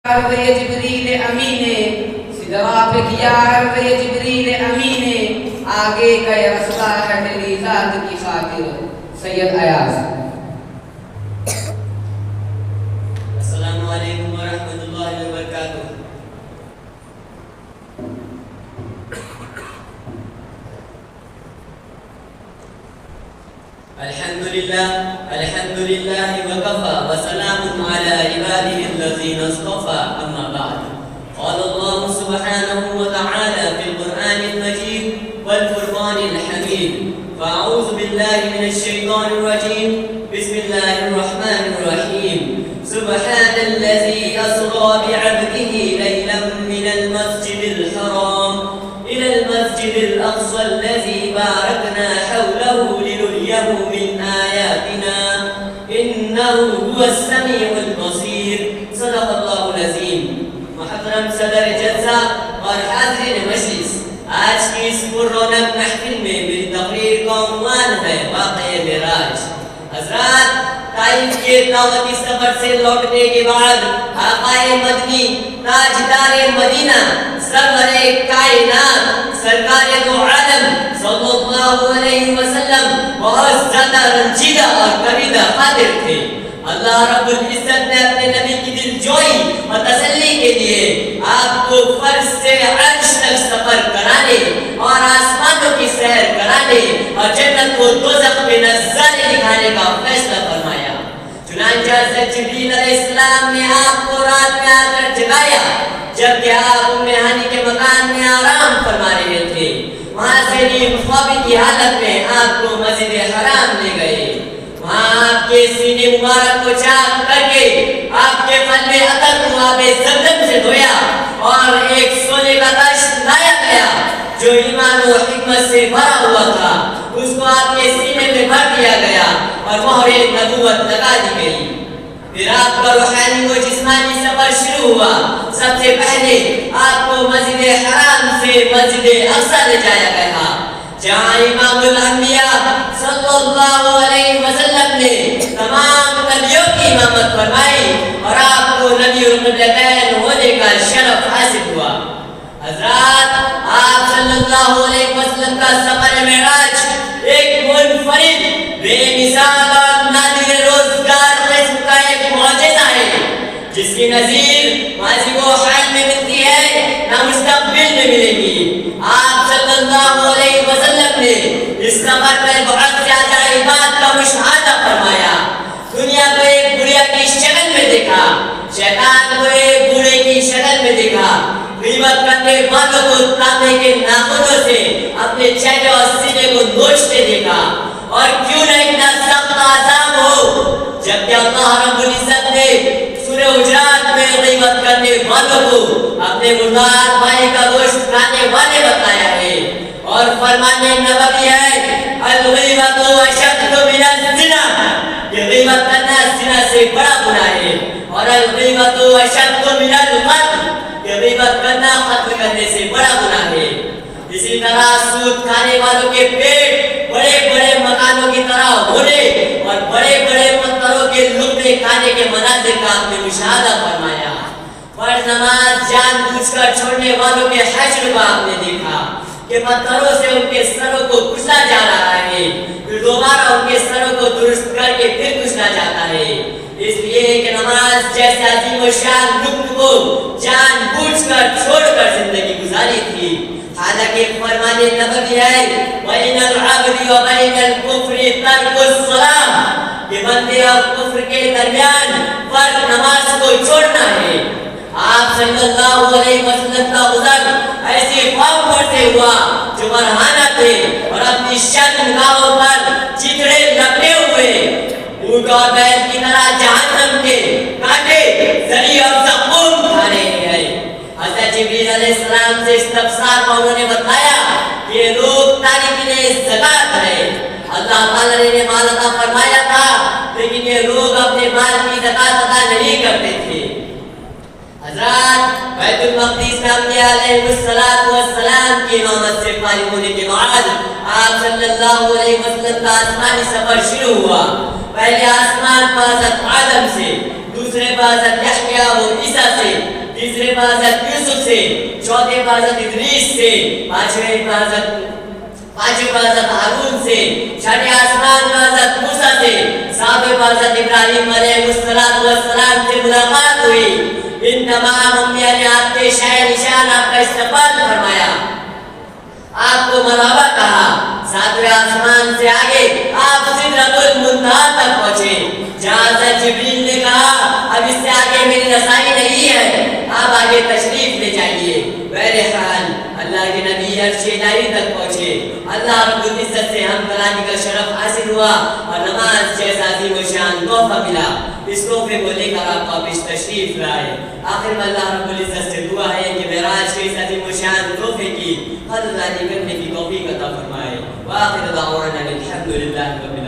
عرض یہ جبریل امین سدرا پہ کیا عرض یہ جبریل امین آگے کا یہ رستہ ہے تیری ذات کی خاطر سید ایاز. السلام علیکم ورحمۃ اللہ وبرکاتہ. الحمد للہ وکفى وسلام على عباده الذین اصطفى اما بعد. قال الله سبحانه وتعالى في القرآن المجيد والفرقان الحميد. فأعوذ بالله من الشيطان الرجيم. بسم الله الرحمن الرحيم. سبحان الذي أسرى بعبده ليلا من المسجد الحرام إلى المسجد الأقصى الذي باركنا حوله لنريه من آياتنا إنه هو السميع البصير. صدق الله العظيم. محترم صدر جلسہ اور حاضرین مجلس، آج کی اس پررونق محفل میں میری تقریر کا عنوان ہے واقعہ معراج. حضرات، طائف کے دعوتی سفر سے لوٹنے کے بعد آقا مدنی تاجدار مدینہ سرور کائنات سرکار دو عالم صلی اللہ علیہ وسلم بہت زیادہ رنجیدہ اور کبیدہ خاطر تھے. اللہ رب العزت نے اپنے نبی کی دل جوئی اور تسلی کے لیے آپ کو فرش سے عرش تک سفر کرانے اور آسمانوں کی سیر کرانے اور جنت کو دوزخ میں نظارے دکھانے کا فیصلہ فرمایا. چنانچہ حضرت جبریل علیہ السلام نے آپ کو رات میں آ کر جگایا جبکہ آپ ام ہانی کے مکان میں آرام فرما رہے تھے. وہاں سے نیند خوابی کی حالت میں آپ کو مسجد حرام لے گئے. وہاں آپ کے سینے مبارک کو چاک کر کے آپ کے قلب عطر کو آب زمزم سے دھویا اور ایک سونے کا تاج لایا گیا جو ایمان و حکمت سے بھرا ہوا تھا. اس کو آپ کے سینے میں بھر دیا گیا اور مہر نبوت لگا دی گئی. پھر آپ کا روحانی و جسمانی سفر شروع ہوا. سب سے پہلے آپ کو مسجد حرام سے مسجد اقصی لے جایا گیا جہاں امام الانبیاء صلی اللہ علیہ وسلم نے تمام نبیوں کی امامت فرمائی اور آپ کو نبی القبلتین ہونے کا شرف حاصل ہوا. حضرات، آپ صلی اللہ علیہ وسلم کا سفر معراج ایک منفرد بے مثال اور نادر روزگار قسم کا ایک معجزہ ہے جس کی نظیر ماضی و حال میں ملتی ہے نہ مستقبل میں ملے گی. آپ صلی اللہ علیہ وسلم نے اس سفر میں بہت زیادہ عبادت کا مشاہدہ فرمایا. دنیا کو ایک بڑھیا کی شکل میں دیکھا، شیطان کو ایک بوڑھے کی شکل میں دیکھا، غیبت کرنے والوں کو تانبے کے ناخنوں سے اپنے چہرے اور سینے کو نوچتے دیکھا. اور کیوں نہ اتنا سخت عذاب ہو جبکہ اللہ رب العزت نے سورہ حجرات میں غیبت کرنے والوں کو اپنے مردار بھائی کا گوشت کھانے والے بتایا ہے اور فرمانے نبوی ہے الغیبت اشد من الزنا، کہ غیبت کرنا زنا سے بڑا گناہ ہے. اور الغیبت اشد من القتل، کہ غیبت کرنا قتل کرنے سے بڑا گناہ ہے. اسی طرح سود کھانے والوں کے پیٹ بڑے بڑے مکانوں کی طرح ہونے اور بڑے بڑے پتھروں کے لقمے کھانے کے مناظر کا آپ نے مشاہدہ فرمایا. فرض نماز جان بوجھ کر چھوڑنے والوں کے حشر کو آپ نے دیکھا کہ پتھروں سے ان کے سروں کو کچلا جا رہا ہے، پھر دوبارہ ان کے سروں کو درست کر کے پھر کچلا جاتا ہے. اس لیے کہ نماز جیسے عظیم و شان رکن کو جان بوجھ کر چھوڑ کر زندگی گزاری تھی. حالانکہ فرمان نبوی ہے وَإِنَّ الْعَبْدِ وَبَيْنَ الْكُفْرِ تَرْكُ الصَّلَاةِ، کہ بندے اور کفر کے درمیان فرق نماز کو چھوڑنا ہے. آپ صلی اللہ علیہ وسلم کا گزر ایسی قوم پر سے ہوا جو برہانہ تھے اور اپنی شرمگاہوں پر چتڑے لپٹے ہوئے اونٹ اور بیل کی طرح جہنم کے کانٹے زری اور زقوم کھا رہے ہیں. حضرت جبریل علیہ السلام سے استفسار میں انہوں نے بتایا کہ یہ لوگ تارکین زکات ہے. اللہ تعالیٰ نے مال عطا فرمایا تھا لیکن یہ لوگ اپنے مال کی زکات ادا نہیں کرتے تھے. حضرات، بیت المقدس میں انبیاء علیہ السلام کی امامت سے فارغ ہونے کے بعد آپ صلی اللہ علیہ وسلم کا آسمانی سفر شروع ہوا. پہلے آسمان پر حضرت آدم سے، دوسرے پر حضرت یحییٰ و عیسیٰ سے تیسرے حفاظت یوسف سے، چوتھے حفاظت ادریس سے، پانچویں حفاظت ہارون سے، چھٹے آسمان حفاظت موسیٰ سے، ساتویں حفاظت ابراہیم علیہ السلام سے ملاقات ہوئی۔ ان تمام انبیاء نے آپ کے شہ نشان آپ کا استقبال فرمایا، آپ کو مرحبا کہا۔ ساتویں آسمان سے آگے آپ سدرۃ المنتہا تک پہنچے، جہاں سے جبریل نے کہا اب اس سے آگے میری رسائی نہیں ہے، آپ آگے تشریف لے جائیے۔ بہرحال اللہ کے نبی عرش الہی تک پہنچے، اللہ رب العزت سے ہم کلامی کا شرف حاصل ہوا اور نماز جیسا عظیم و شان تحفہ ملا۔ اس تحفے کو لے کر آپ واپس تشریف لائے۔ آخر میں اللہ رب العزت سے دعا ہے کہ معراج کے اس عظیم و شان تحفے کی قدردانی کرنے کی توفیق عطا فرمائے۔ وآخر دعوانا الحمد للہ رب العالمین۔